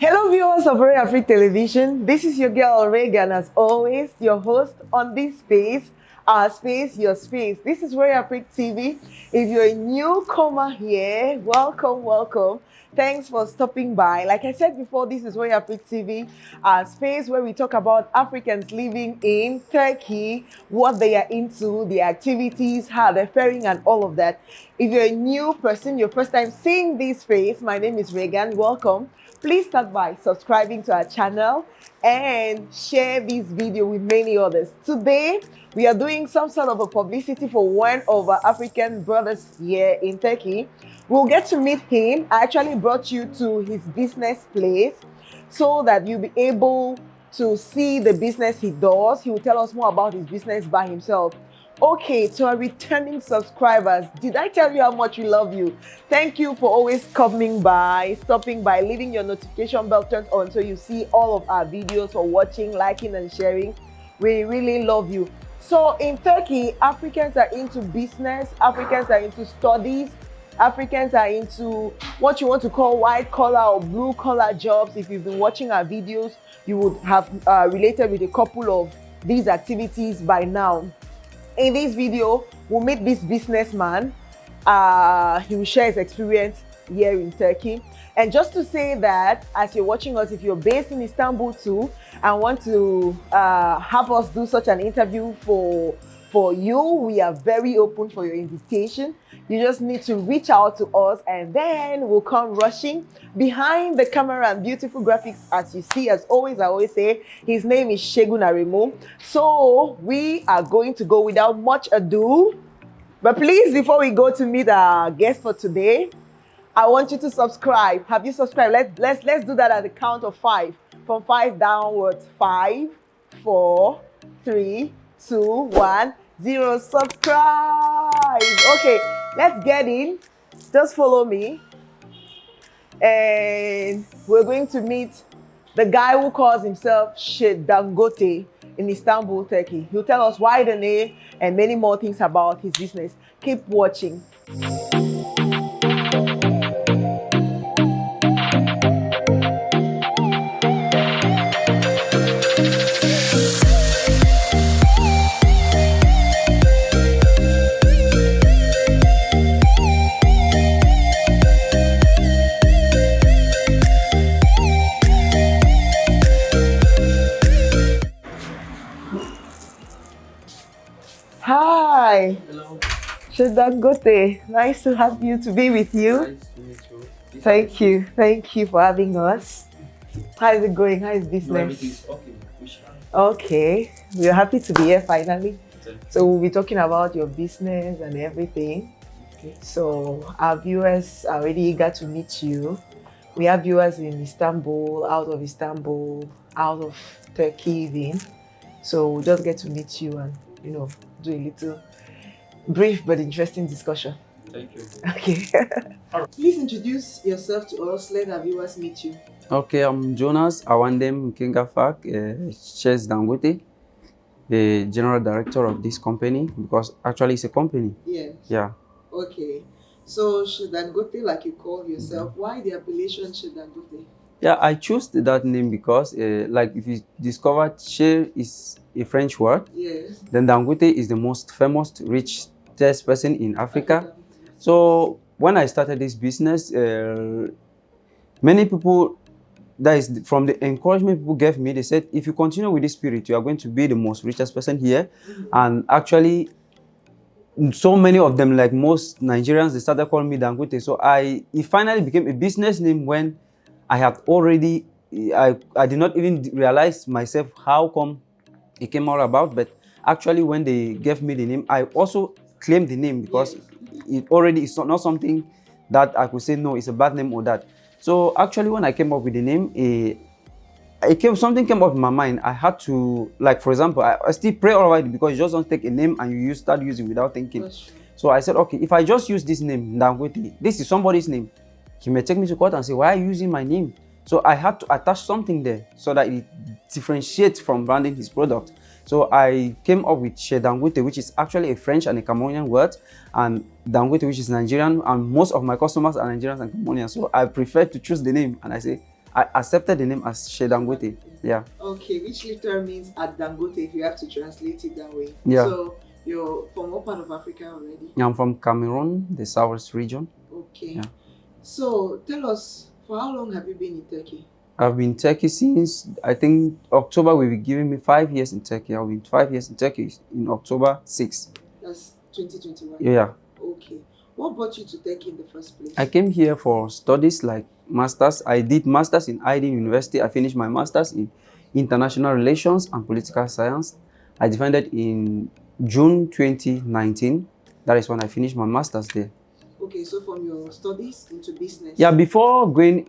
Hello viewers of Royal Afrique Television. This is your girl Reagan, as always, your host on this space, our space, your space. This is Royal Afrique TV. If you're a newcomer here, welcome, welcome. Thanks for stopping by. Like I said before, this is Royal Afrique TV, our space where we talk about Africans living in Turkey, what they are into, the activities, how they're faring, and all of that. If you're a new person, your first time seeing this space, my name is Reagan. Welcome. Please start by subscribing to our channel and share this video with many others. Today, we are doing some sort of a publicity for one of our African brothers here in Turkey. We'll get to meet him. I actually brought you to his business place so that you'll be able to see the business he does. He will tell us more about his business by himself. Okay, to our returning subscribers, did I tell you how much we love you? Thank you for always coming by, stopping by, leaving your notification bell turned on so you see all of our videos, for watching, liking, and sharing. We really love you. So in Turkey, Africans are into business, Africans are into studies, Africans are into what you want to call white collar or blue collar jobs. If you've been watching our videos, you would have related with a couple of these activities by now. In this video, we'll meet this businessman. He will share his experience here in Turkey. And just to say that, as you're watching us, if you're based in Istanbul too, and want to have us do such an interview for you, we are very open for your invitation. You just need to reach out to us, and then we'll come rushing behind the camera and beautiful graphics. As you see, as always, I always say, his name is Segun Aremu. So we are going to go without much ado. But please, before we go to meet our guest for today, I want you to subscribe. Have you subscribed? Let's do that at the count of 5. From 5 downwards. 5, 4, 3, 2, 1, 0. Subscribe. Okay, let's get in. Just follow me. And we're going to meet the guy who calls himself Chez Dangote in Istanbul, Turkey. He'll tell us why the name and many more things about his business. Keep watching. Hi. Hello. Chez Dangote, nice to have you, to be with you. Nice to meet you. Thank you for having us. How is it going? How is business? Everything's okay. Okay, we're happy to be here finally. Okay. So we'll be talking about your business and everything. Okay. So our viewers are really eager to meet you. We have viewers in Istanbul, out of Turkey even. So we'll just get to meet you and, do a little brief but interesting discussion. Thank you. Okay. Please introduce yourself to us. Let our viewers meet you. Okay, I'm Jonas Awandem Kingafak, Chez Dangote, the general director of this company, because actually it's a company. Yes. Yeah. Okay. So Chez Dangote, like you call yourself, why the appellation Chez Dangote? Yeah, I chose that name because, like, if you discovered Chez is a French word, Yes. then Dangote is the most famous, richest person in Africa. So when I started this business, many people, that is from the encouragement people gave me, they said, if you continue with this spirit, you are going to be the most richest person here. And actually, so many of them, like most Nigerians, they started calling me Dangote. So it finally became a business name when I had already, I did not even realize myself how come it came all about. But actually, when they gave me the name, I also claimed the name because it already is not something that I could say, no, it's a bad name or that. So actually, when I came up with the name, something came up in my mind. I had to, like, for example, I still pray all right because you just don't take a name and you start using without thinking. So I said, okay, if I just use this name, Dangote, this is somebody's name. He may take me to court and say, why are you using my name? So I had to attach something there so that it differentiates from branding his product. So I came up with Chez Dangote, which is actually a French and a Cameroonian word, and Dangote, which is Nigerian, and most of my customers are Nigerians and Cameroonians. So I prefer to choose the name, and I say, I accepted the name as Chez Dangote. Yeah. Okay, which literally means at Dangote if you have to translate it that way. Yeah. So you're from what part of Africa already? I'm from Cameroon, the southwest region. Okay. Yeah. So tell us, for how long have you been in Turkey? I've been in Turkey since, I think, October will be giving me 5 years in Turkey. I've been 5 years in Turkey in October 6. That's 2021. Yeah. Okay. What brought you to Turkey in the first place? I came here for studies like masters. I did masters in ID University. I finished my masters in international relations and political science. I defended in June 2019. That is when I finished my masters there. Okay, so from your studies into business. Yeah, before going,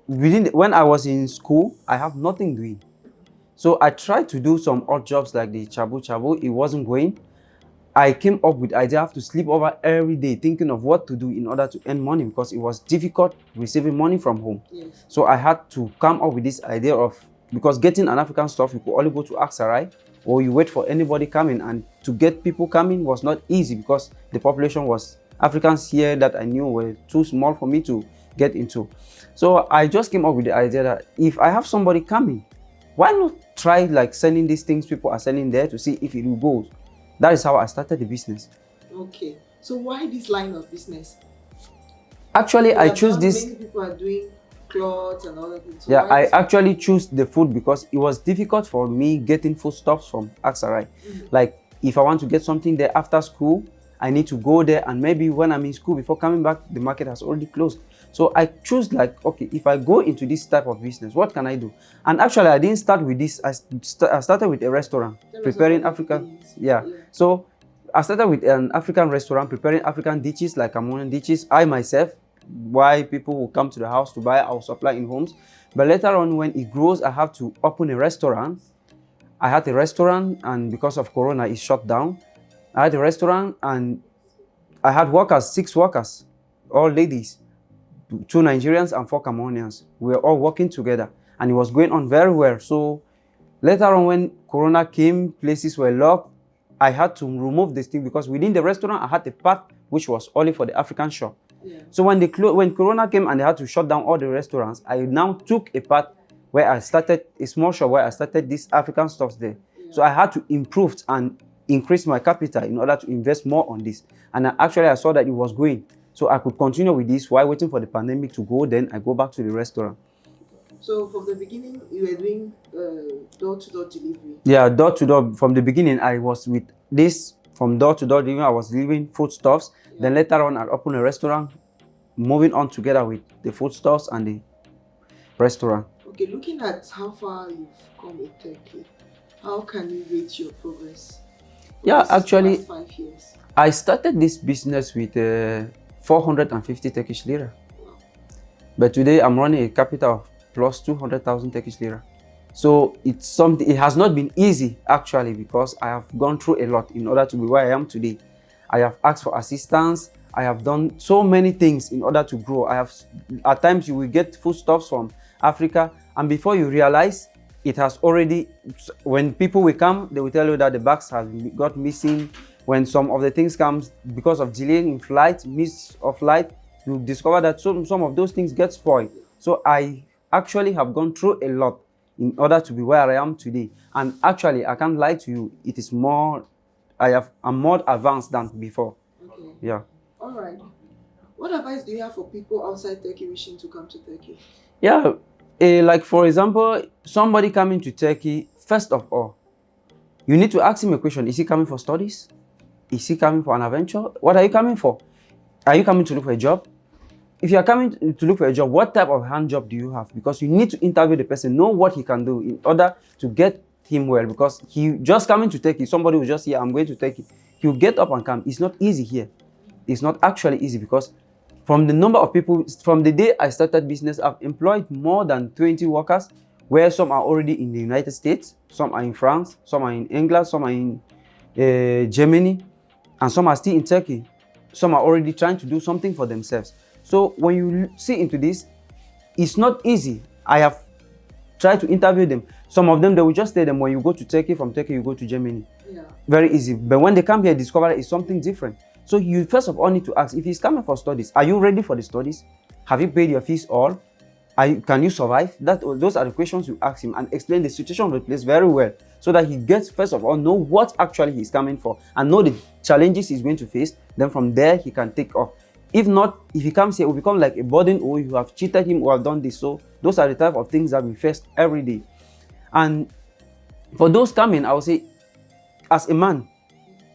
when I was in school, I have nothing doing. So I tried to do some odd jobs like the chabu chabu. It wasn't going. I came up with the idea I have to sleep over every day thinking of what to do in order to earn money because it was difficult receiving money from home. Yes. So I had to come up with this idea of, because getting an African stuff, you could only go to Aksaray or you wait for anybody coming, and to get people coming was not easy because the population was, Africans here that I knew were too small for me to get into. So I just came up with the idea that if I have somebody coming, why not try like sending these things people are selling there to see if it will go. That is how I started the business. Okay. So why this line of business? Actually, I choose this. Many people are doing clothes and all of it. So yeah, I actually choose the food because it was difficult for me getting foodstuffs from Aksaray. Like if I want to get something there after school, I need to go there, and maybe when I'm in school before coming back, the market has already closed. So I choose like, okay, if I go into this type of business, what can I do? And actually, I didn't start with this. I started with a restaurant preparing African. Yeah. So I started with an African restaurant preparing African dishes like Cameroonian dishes. I myself, why people will come to the house to buy, I will supply in homes. But later on, when it grows, I have to open a restaurant. I had a restaurant, and because of Corona, it shut down. I had a restaurant and I had workers, 6 workers, all ladies, 2 Nigerians and 4 Cameroonians. We were all working together and it was going on very well. So later on when Corona came, places were locked, I had to remove this thing because within the restaurant I had a part which was only for the African shop. Yeah. So when Corona came and they had to shut down all the restaurants, I now took a part where I started a small shop where I started these African stuff there. Yeah. So I had to improve and increase my capital in order to invest more on this. And actually I saw that it was going. So I could continue with this while waiting for the pandemic to go. Then I go back to the restaurant. So from the beginning, you were doing door-to-door delivery? Yeah, door-to-door. From the beginning, I was with this, from door-to-door delivery, I was delivering foodstuffs. Yeah. Then later on, I opened a restaurant, moving on together with the foodstuffs and the restaurant. Okay, looking at how far you've come in Turkey, how can you rate your progress? Yeah, actually, past 5 years? I started this business with 450 Turkish lira. Wow. But today I'm running a capital of plus 200,000 Turkish lira. So it's something, it has not been easy actually, because I have gone through a lot in order to be where I am today. I have asked for assistance. I have done so many things in order to grow. At times you will get foodstuffs from Africa, and before you realize, it has already, when people will come, they will tell you that the bags have got missing. When some of the things comes because of delay in flight, miss of flight, you discover that some of those things get spoiled. So I actually have gone through a lot in order to be where I am today. And actually, I can't lie to you, it is more, I'm more advanced than before. Okay. Yeah. All right. What advice do you have for people outside Turkey wishing to come to Turkey? Yeah. Like for example, somebody coming to Turkey, first of all, you need to ask him a question. Is he coming for studies? Is he coming for an adventure? What are you coming for? Are you coming to look for a job? If you are coming to look for a job, what type of hand job do you have? Because you need to interview the person, know what he can do in order to get him well. Because he just coming to Turkey, somebody will just say, I'm going to Turkey. He'll get up and come. It's not easy here. It's not actually easy, because from the number of people, from the day I started business, I've employed more than 20 workers, where some are already in the United States, some are in France, some are in England, some are in Germany, and some are still in Turkey. Some are already trying to do something for themselves. So when you see into this, it's not easy. I have tried to interview them. Some of them, they will just tell them, when you go to Turkey, from Turkey you go to Germany. Yeah. Very easy. But when they come here, discover that it's something different. So you first of all need to ask, if he's coming for studies, are you ready for the studies? Have you paid your fees all? can you survive? Those are the questions you ask him, and explain the situation of the place very well, so that he gets, first of all, know what actually he's coming for and know the challenges he's going to face. Then from there he can take off. If not, if he comes here, it will become like a burden, or you have cheated him or have done this. So those are the type of things that we face every day. And for those coming, I would say, as a man,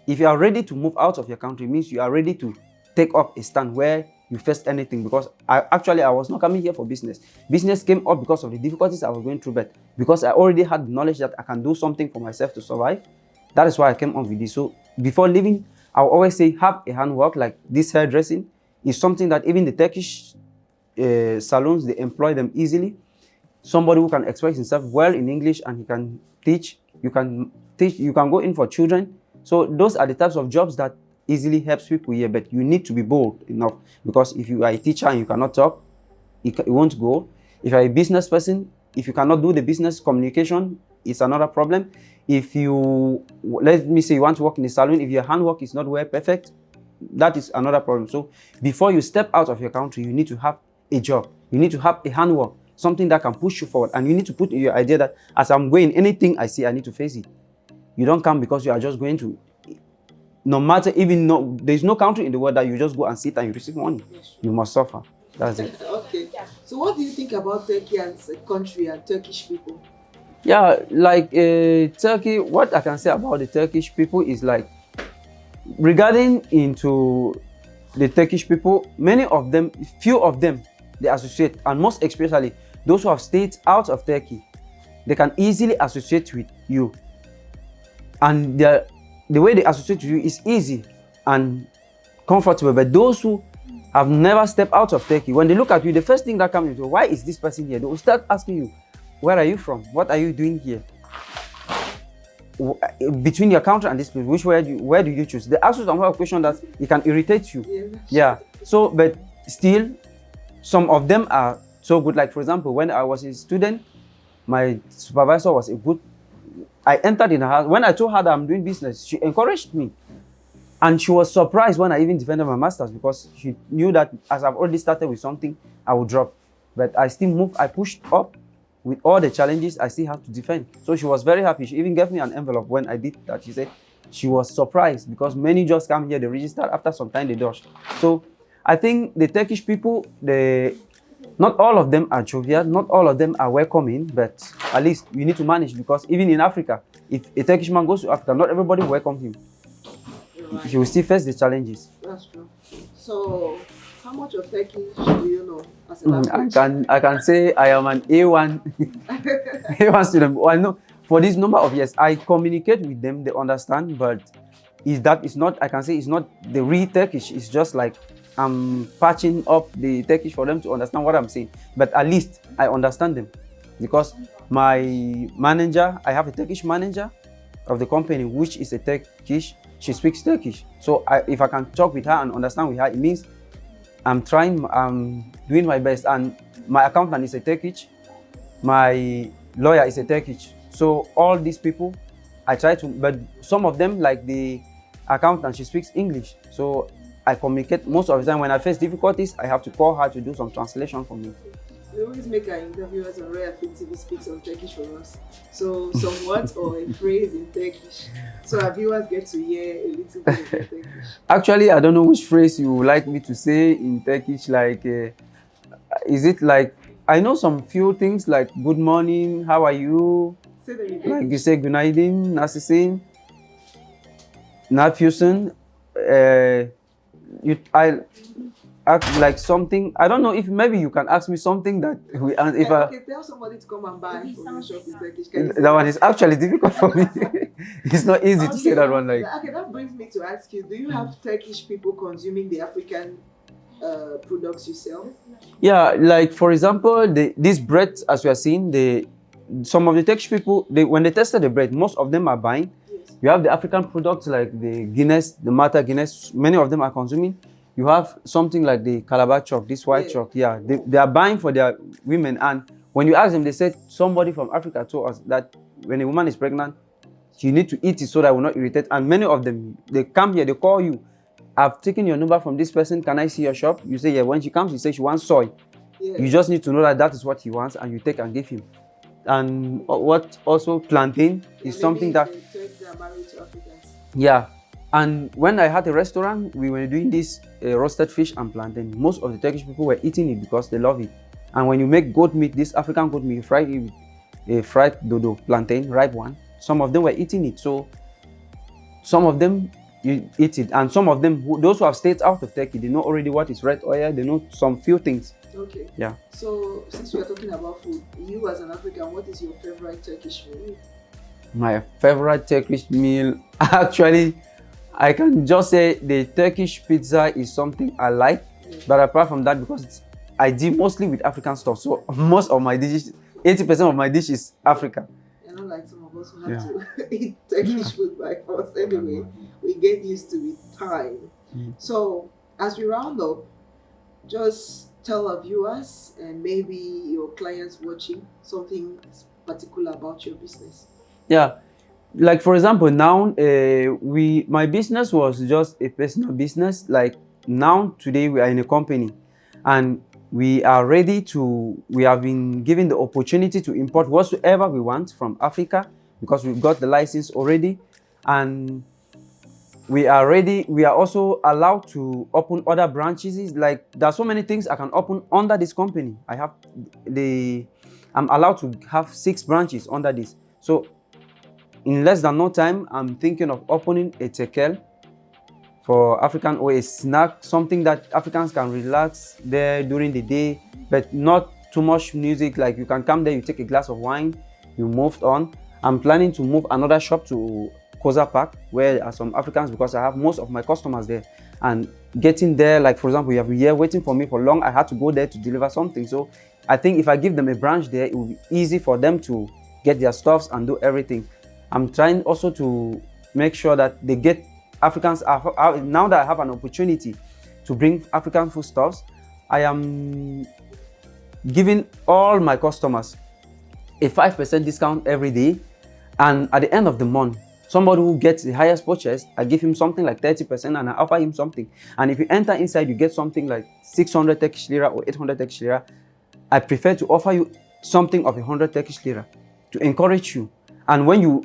if you are ready to move out of your country, means you are ready to take up a stand where you face anything. Because I was not coming here for business. Business came up because of the difficulties I was going through, but because I already had the knowledge that I can do something for myself to survive, that is why I came on with this. So before leaving, I will always say, have a handwork. Like this hairdressing is something that even the Turkish salons, they employ them easily. Somebody who can express himself well in English and he can teach. You can go in for children. So those are the types of jobs that easily helps people here, but you need to be bold enough, because if you are a teacher and you cannot talk, it won't go. If you are a business person, if you cannot do the business communication, it's another problem. If you, let me say, you want to work in a salon, if your handwork is not well perfect, that is another problem. So before you step out of your country, you need to have a job. You need to have a handwork, something that can push you forward. And you need to put in your idea that as I'm going, anything I see, I need to face it. You don't come because you are just going to, no matter, even no, there's no country in the world that you just go and sit and you receive money. You must suffer. That's it. Okay. So what do you think about Turkey as a country and Turkish people? Yeah, like Turkey, what I can say about the Turkish people is like, regarding into the Turkish people, many of them, few of them, they associate, and most especially those who have stayed out of Turkey, they can easily associate with you. And the way they associate with you is easy and comfortable. But those who have never stepped out of Turkey, when they look at you, the first thing that comes into, why is this person here? They will start asking you, where are you from? What are you doing here? Between your country and this place, where do you choose? They ask you some question that it can irritate you. Yeah. So, but still, some of them are so good. Like for example, when I was a student, my supervisor was a good. I entered in her house. When I told her that I'm doing business, she encouraged me. And she was surprised when I even defended my master's, because she knew that as I've already started with something, I would drop. But I still moved, I pushed up with all the challenges I still have to defend. So she was very happy. She even gave me an envelope when I did that. She said she was surprised because many just come here, they register, after some time they dodge. So I think the Turkish people, not all of them are jovial, not all of them are welcoming, but at least you need to manage, because even in Africa, if a Turkish man goes to Africa, not everybody will welcome him. Right. He will still face the challenges. That's true. So, how much of Turkish do you know as a language? I can say I am an A1 A1 student. Well, no, for this number of years, I communicate with them, they understand, but it's not, I can say it's not the real Turkish. It's just like I'm patching up the Turkish for them to understand what I'm saying. But at least I understand them, because my manager, I have a Turkish manager of the company, which is a Turkish. She speaks Turkish. So if I can talk with her and understand with her, it means I'm doing my best. And my accountant is a Turkish. My lawyer is a Turkish. So all these people, I try to, but some of them, like the accountant, she speaks English. So I communicate most of the time. When I face difficulties, I have to call her to do some translation for me. We always make our interviewers on Rare Fit TV speak some Turkish for us. So some words or a phrase in Turkish, so our viewers get to hear a little bit of Turkish. Actually, I don't know which phrase you would like me to say in Turkish. Like, is it like, I know some few things like good morning, how are you? Say them in Like you say günaydın, nasılsın? Ne yapıyorsun? I ask like something. I don't know if maybe you can ask me something that we answer. If okay, tell somebody to come and buy from your shop in Turkish. That one is actually difficult for me. It's not easy to say that one. Like, okay, that brings me to ask you: do you have Turkish people consuming the African products you sell? Yeah, like for example, this bread, as we are seeing, some of the Turkish people, when they tested the bread, most of them are buying. Yes. You have the African products like the Guinness, the Mata Guinness. Many of them are consuming. You have something like the Calabar chalk, this white chalk. Yeah, they are buying for their women. And when you ask them, they said somebody from Africa told us that when a woman is pregnant, you need to eat it so that it will not irritate. And many of them, they come here, they call you. I've taken your number from this person. Can I see your shop? You say, yeah. When she comes, she says she wants soy. Yeah. You just need to know that that is what he wants, and you take and give him. And what also plantain is something that, Turks are married to Africans. yeah. And when I had a restaurant, we were doing this roasted fish and plantain. Most of the Turkish people were eating it because they love it. And when you make goat meat, this African goat meat, you fry it with a fried dodo, plantain, ripe one. Some of them were eating it. So some of them you eat it, and some of them, those who have stayed out of Turkey, they know already what is red oil. They know some few things. Okay. Yeah. So since we are talking about food, you as an African, what is your favorite Turkish meal? My favorite Turkish meal, actually, I can just say the Turkish pizza is something I like. Yeah. But apart from that, because I deal mostly with African stuff, so most of my dishes, 80% of my dish is African. And not like some of us who have to eat Turkish food by force. Anyway, we get used to it time. So as we round up, just tell our viewers and maybe your clients watching something particular about your business. Yeah, like for example, now my business was just a personal business. Like now today we are in a company, and we are ready to. We have been given the opportunity to import whatsoever we want from Africa because we've got the license already, and we are ready. We are also allowed to open other branches. Like there are so many things I can open under this company. I'm allowed to have 6 branches under this. So in less than no time, I'm thinking of opening a tekel for African, or a snack, something that Africans can relax there during the day, but not too much music. Like you can come there, you take a glass of wine, you moved on. I'm planning to move another shop to Koza Park, where there are some Africans, because I have most of my customers there. And getting there, like for example, you have a year waiting for me for long, I had to go there to deliver something. So I think if I give them a branch there, it will be easy for them to get their stuffs and do everything. I'm trying also to make sure that they get Africans. Now that I have an opportunity to bring African foodstuffs, I am giving all my customers a 5% discount every day. And at the end of the month, somebody who gets the highest purchase, I give him something like 30% and I offer him something. And if you enter inside, you get something like 600 Turkish lira or 800 Turkish lira. I prefer to offer you something of 100 Turkish lira to encourage you. And when you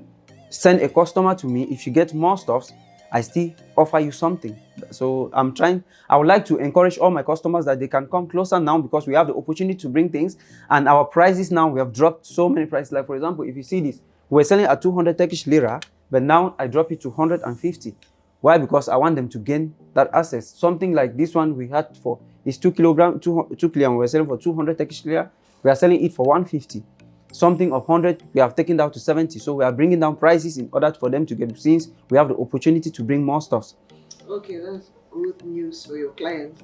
send a customer to me, if you get more stuffs, I still offer you something. So I would like to encourage all my customers that they can come closer now, because we have the opportunity to bring things, and our prices now, we have dropped so many prices. Like for example, if you see this, we're selling at 200 Turkish lira, but now I drop it to 150. Why? Because I want them to gain that access. Something like this one we had for is 2 kilograms, 2 kilo, we're selling for 200 Turkish lira. We are selling it for 150. Something of 100, we have taken down to 70. So we are bringing down prices in order for them to get, since we have the opportunity to bring more stuff. Okay, that's good news for your clients.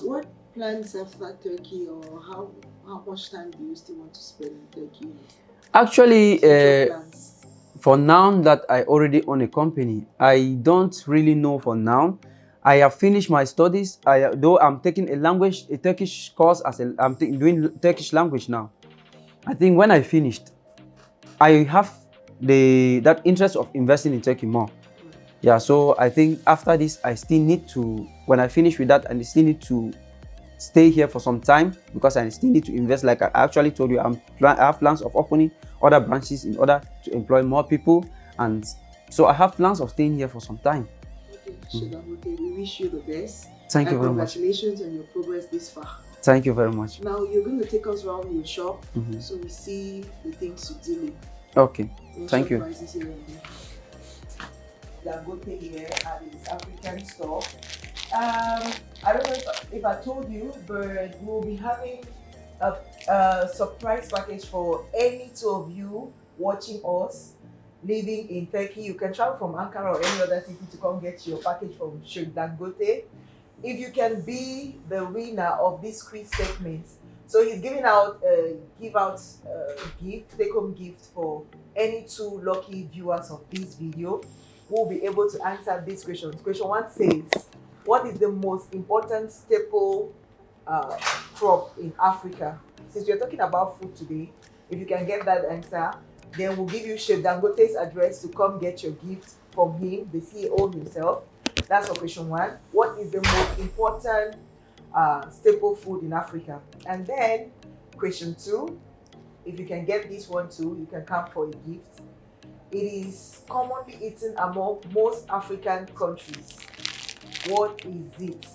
What plans after Turkey, or how much time do you still want to spend in Turkey? Actually, for now that I already own a company, I don't really know for now. I have finished my studies. Though I'm taking a Turkish course I'm doing Turkish language now. I think when I finished, I have that interest of investing in Turkey more. Yeah, so I think after this, I still need to, when I finish with that, I still need to stay here for some time, because I still need to invest. Like I actually told you, I have plans of opening other branches in order to employ more people, and so I have plans of staying here for some time. Okay, we wish you the best. Thank you very much. Congratulations on your progress this far. Thank you very much. Now you're going to take us around your shop, so we see the things you deal with. Okay, thank you. Dangote here at his African store. I don't know if I told you, but we'll be having a surprise package for any two of you watching us living in Turkey. You can travel from Ankara or any other city to come get your package from Chez Dangote. If you can be the winner of this quiz segment, so he's giving out a gift, take-home gift for any two lucky viewers of this video who will be able to answer these questions. Question 1 says, what is the most important staple crop in Africa? Since we're talking about food today, if you can get that answer, then we'll give you Chef Dangote's address to come get your gift from him, the CEO himself. That's for question 1. What is the most important staple food in Africa. And then question 2, if you can get this one too, you can come for a gift. It is commonly eaten among most African countries. What is it?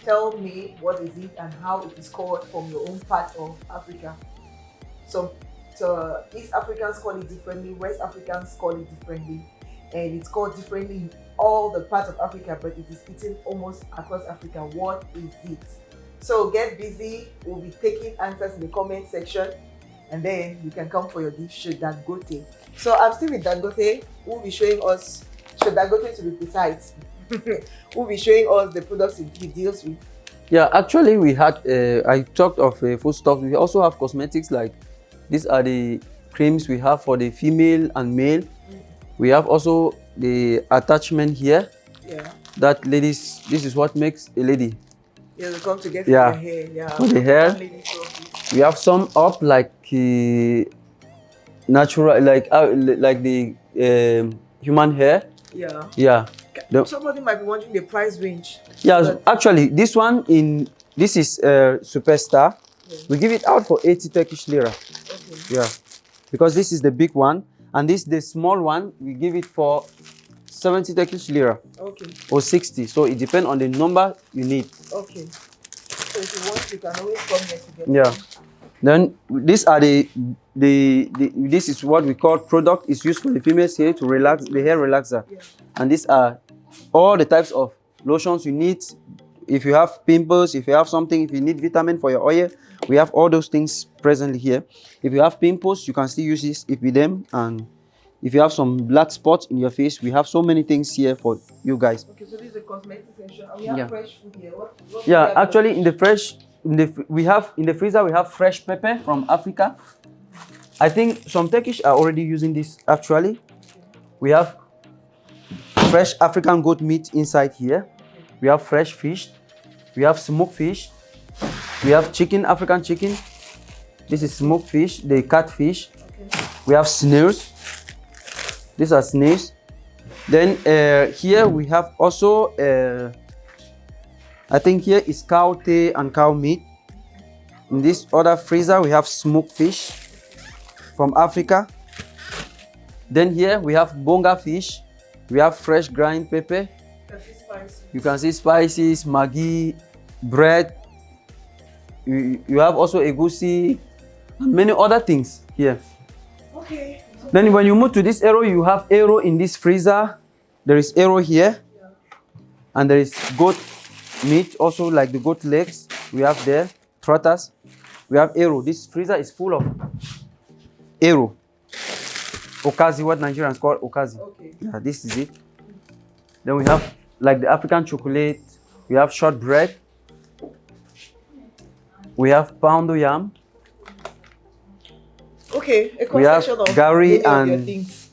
Tell me what is it and how it is called from your own part of Africa. So East Africans call it differently, West Africans call it differently, and it's called differently in all the parts of Africa, but it is eaten almost across Africa. What is it? So get busy. We'll be taking answers in the comment section, and then you can come for your gift show Dangote. So I'm still with Dangote, who will be showing us, Dangote to be precise, who will be showing us the products he deals with. Yeah, actually we had, I talked of food stuff. We also have cosmetics, like these are the creams we have for the female and male. We have also the attachment here. Yeah. That ladies, this is what makes a lady. Yeah, they come together for their hair. Yeah. For the hair. We have some up like natural, like the human hair. Yeah. Yeah. Somebody might be wondering the price range. Yeah, actually, this one this is Superstar. Yeah. We give it out for 80 Turkish lira. Okay. Yeah, because this is the big one, and this the small one. We give it for 70 Turkish lira. Okay. Or 60. So it depends on the number you need. Okay. So if you want, you can always come here to get. Yeah. Then these are this is what we call product. It's used for the females here to relax the hair relaxer. Yeah. And these are all the types of lotions you need. If you have pimples, if you have something, if you need vitamin for your oil, we have all those things presently here. If you have pimples, you can still use this with them. And if you have some black spots in your face, we have so many things here for you guys. Okay, so this is a cosmetic section. And we have fresh food here. What yeah, actually in the fresh, we have in the freezer, we have fresh pepper from Africa. I think some Turkish are already using this actually. We have fresh African goat meat inside here. We have fresh fish. We have smoked fish. We have chicken, African chicken. This is smoked fish, the catfish. Okay. We have snails. These are snails. Then here we have also, I think here is cow tail and cow meat. In this other freezer, we have smoked fish from Africa. Then here we have bonga fish. We have fresh grind pepper. You can see spices, Maggi, bread. You have also egusi and many other things here. Okay. Then when you move to this arrow, you have arrow in this freezer. There is arrow here. Yeah. And there is goat meat, also like the goat legs. We have there, trotters. We have arrow. This freezer is full of arrow. Okazi, what Nigerians call okazi. Okay. Yeah, this is it. Then we have like the African chocolate. We have shortbread. We have poundo yam. Okay, we have gari and things.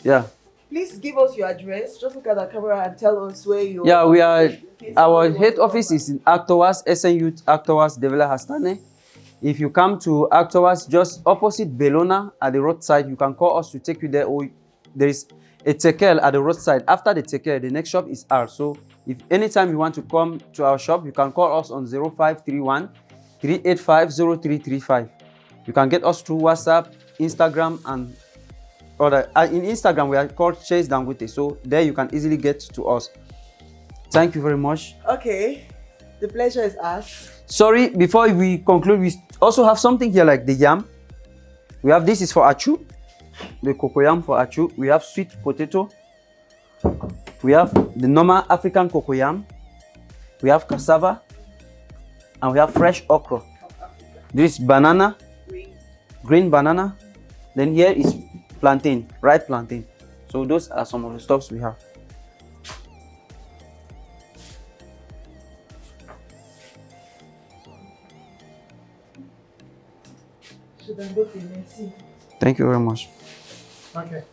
Yeah. Please give us your address. Just look at the camera and tell us where you. Yeah, we are. Our head office is in Actowas, SNU Actowas, Devila Hastane. If you come to Actowas, just opposite Bellona at the roadside, you can call us to take you there. Or there is a tekel at the roadside. After the tekel, the next shop is ours. So if anytime you want to come to our shop, you can call us on 0531 385 0335. You can get us through WhatsApp, Instagram, and other. In Instagram, we are called Chez Dangote. So there you can easily get to us. Thank you very much. Okay, the pleasure is ours. Sorry, before we conclude, we also have something here like the yam. We have this is for achu, the cocoyam for achu. We have sweet potato. We have the normal African cocoyam. We have cassava, and we have fresh okra. This is banana, green banana. Then here is plantain, ripe plantain. So those are some of the stuffs we have. Thank you very much. Okay.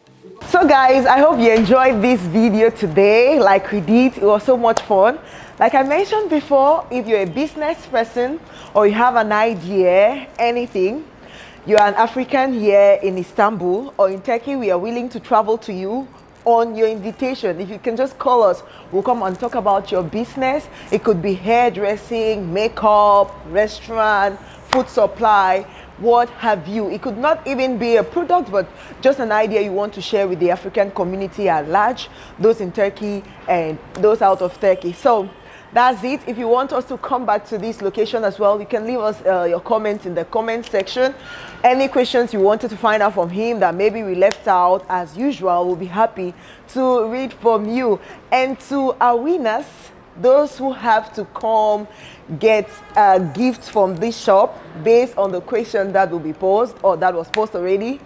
So guys, I hope you enjoyed this video today like we did. It was so much fun. Like I mentioned before, if you're a business person or you have an idea, anything, you're an African here in Istanbul or in Turkey, we are willing to travel to you on your invitation. If you can just call us, we'll come and talk about your business. It could be hairdressing, makeup, restaurant, food supply, what have you. It could not even be a product, but just an idea you want to share with the African community at large, those in Turkey and those out of Turkey. So that's it. If you want us to come back to this location as well, you can leave us your comments in the comment section. Any questions you wanted to find out from him that maybe we left out, as usual, we'll be happy to read from you. And to our winners, those who have to come get a gift from this shop based on the question that will be posed or that was posed already,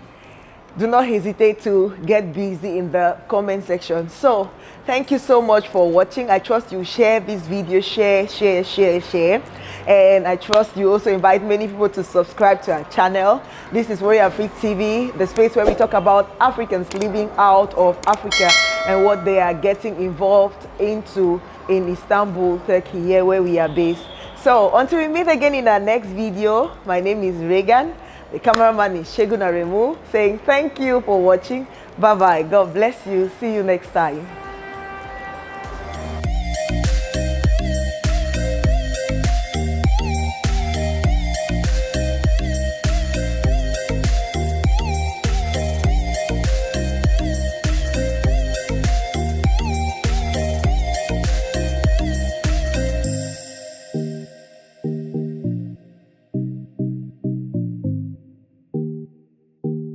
do not hesitate to get busy in the comment section. So thank you so much for watching. I trust you share this video, share. And I trust you also invite many people to subscribe to our channel. This is Warrior Afrique TV, the space where we talk about Africans living out of Africa and what they are getting involved into in Istanbul, Turkey, here where we are based. So until we meet again in our next video, my name is Regan. The cameraman is Shegun Aremu, saying thank you for watching. Bye-bye. God bless you. See you next time.